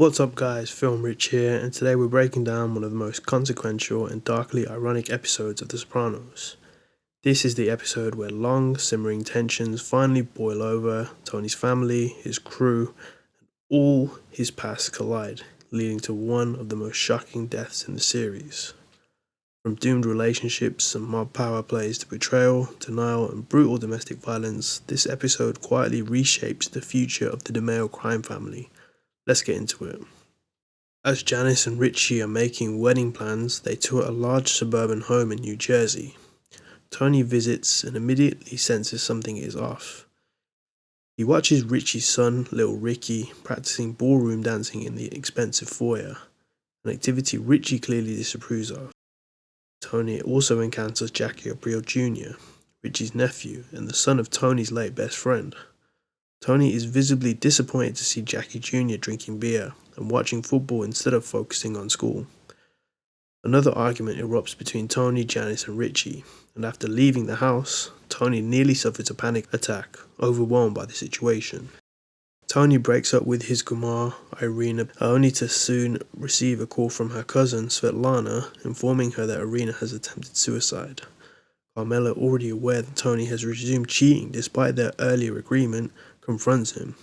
What's up guys, Film Rich here, and today we're breaking down one of the most consequential and darkly ironic episodes of The Sopranos. This is the episode where long, simmering tensions finally boil over, Tony's family, his crew, and all his past collide, leading to one of the most shocking deaths in the series. From doomed relationships and mob power plays to betrayal, denial, and brutal domestic violence, this episode quietly reshapes the future of the DeMeo crime family. Let's get into it. As Janice and Richie are making wedding plans, they tour a large suburban home in New Jersey. Tony visits and immediately senses something is off. He watches Richie's son, little Ricky, practicing ballroom dancing in the expensive foyer, an activity Richie clearly disapproves of. Tony also encounters Jackie Aprile Jr., Richie's nephew and the son of Tony's late best friend. Tony is visibly disappointed to see Jackie Jr. drinking beer and watching football instead of focusing on school. Another argument erupts between Tony, Janice and Richie, and after leaving the house, Tony nearly suffers a panic attack, overwhelmed by the situation. Tony breaks up with his Gumar, Irina, only to soon receive a call from her cousin, Svetlana, informing her that Irina has attempted suicide. Carmela, already aware that Tony has resumed cheating despite their earlier agreement, confronts him.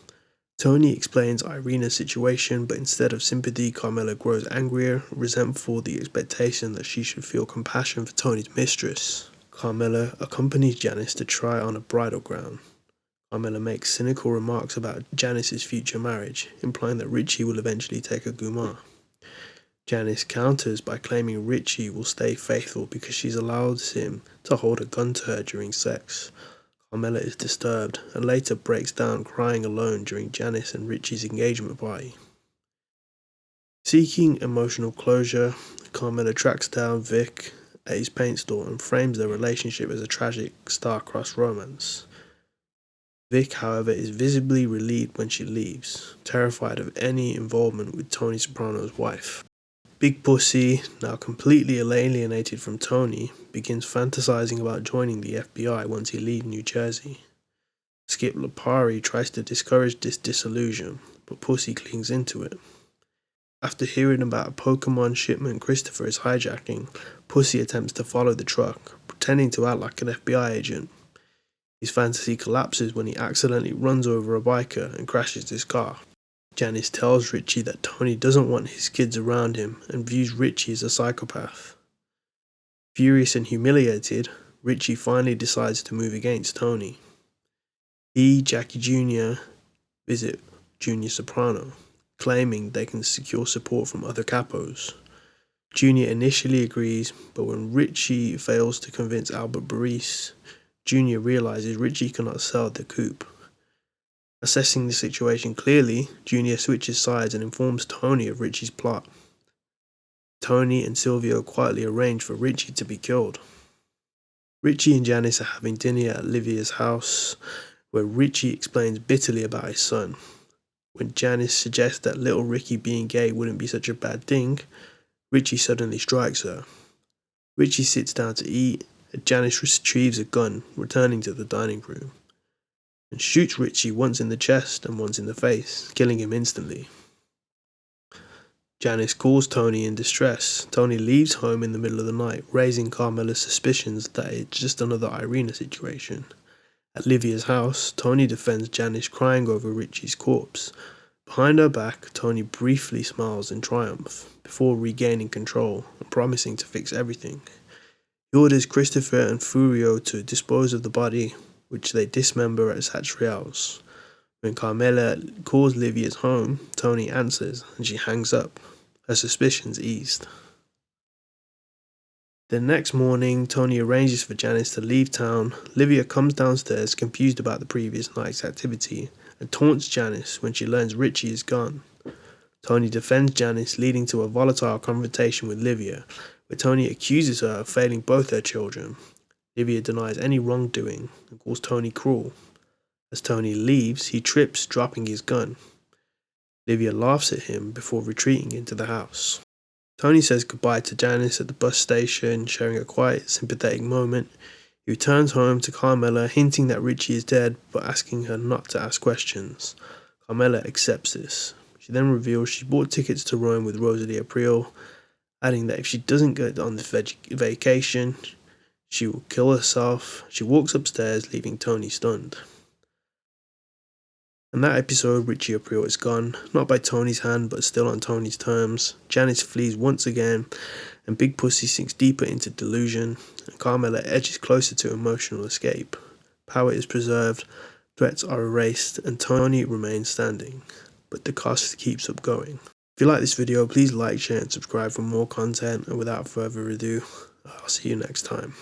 Tony explains Irina's situation, but instead of sympathy, Carmela grows angrier, resentful of the expectation that she should feel compassion for Tony's mistress. Carmela accompanies Janice to try on a bridal gown. Carmela makes cynical remarks about Janice's future marriage, implying that Richie will eventually take a Gumar. Janice counters by claiming Richie will stay faithful because she's allowed him to hold a gun to her during sex. Carmela is disturbed and later breaks down crying alone during Janice and Richie's engagement party. Seeking emotional closure, Carmela tracks down Vic at his paint store and frames their relationship as a tragic star-crossed romance. Vic, however, is visibly relieved when she leaves, terrified of any involvement with Tony Soprano's wife. Big Pussy, now completely alienated from Tony, begins fantasizing about joining the FBI once he leaves New Jersey. Skip Lipari tries to discourage this disillusion, but Pussy clings into it. After hearing about a Pokemon shipment Christopher is hijacking, Pussy attempts to follow the truck, pretending to act like an FBI agent. His fantasy collapses when he accidentally runs over a biker and crashes his car. Janice tells Richie that Tony doesn't want his kids around him and views Richie as a psychopath. Furious and humiliated, Richie finally decides to move against Tony. He, Jackie Jr., visit Junior Soprano, claiming they can secure support from other capos. Junior initially agrees, but when Richie fails to convince Albert Baris, Junior realizes Richie cannot sell the coupe. Assessing the situation clearly, Junior switches sides and informs Tony of Richie's plot. Tony and Silvio quietly arrange for Richie to be killed. Richie and Janice are having dinner at Livia's house, where Richie explains bitterly about his son. When Janice suggests that little Ricky being gay wouldn't be such a bad thing, Richie suddenly strikes her. Richie sits down to eat, and Janice retrieves a gun, returning to the dining room, and shoots Richie once in the chest and once in the face, killing him instantly. Janice calls Tony in distress. Tony leaves home in the middle of the night, raising Carmela's suspicions that it's just another Irina situation. At Livia's house, Tony defends Janice crying over Richie's corpse. Behind her back, Tony briefly smiles in triumph, before regaining control and promising to fix everything. He orders Christopher and Furio to dispose of the body, which they dismember at Satrial's. When Carmela calls Livia's home, Tony answers and she hangs up, her suspicions eased. The next morning, Tony arranges for Janice to leave town. Livia comes downstairs confused about the previous night's activity and taunts Janice when she learns Richie is gone. Tony defends Janice, leading to a volatile confrontation with Livia, where Tony accuses her of failing both her children. Livia denies any wrongdoing and calls Tony cruel. As Tony leaves, he trips, dropping his gun. Livia laughs at him before retreating into the house. Tony says goodbye to Janice at the bus station, sharing a quiet, sympathetic moment. He returns home to Carmela, hinting that Richie is dead, but asking her not to ask questions. Carmela accepts this. She She then reveals she bought tickets to Rome with Richie Aprile, adding that if she doesn't get on this vacation, she will kill herself. She walks upstairs, leaving Tony stunned. In that episode, Richie Aprile is gone, not by Tony's hand, but still on Tony's terms. Janice flees once again, and Big Pussy sinks deeper into delusion, and Carmela edges closer to emotional escape. Power is preserved, threats are erased, and Tony remains standing. But the cost keeps up going. If you like this video, please like, share, and subscribe for more content, and without further ado, I'll see you next time.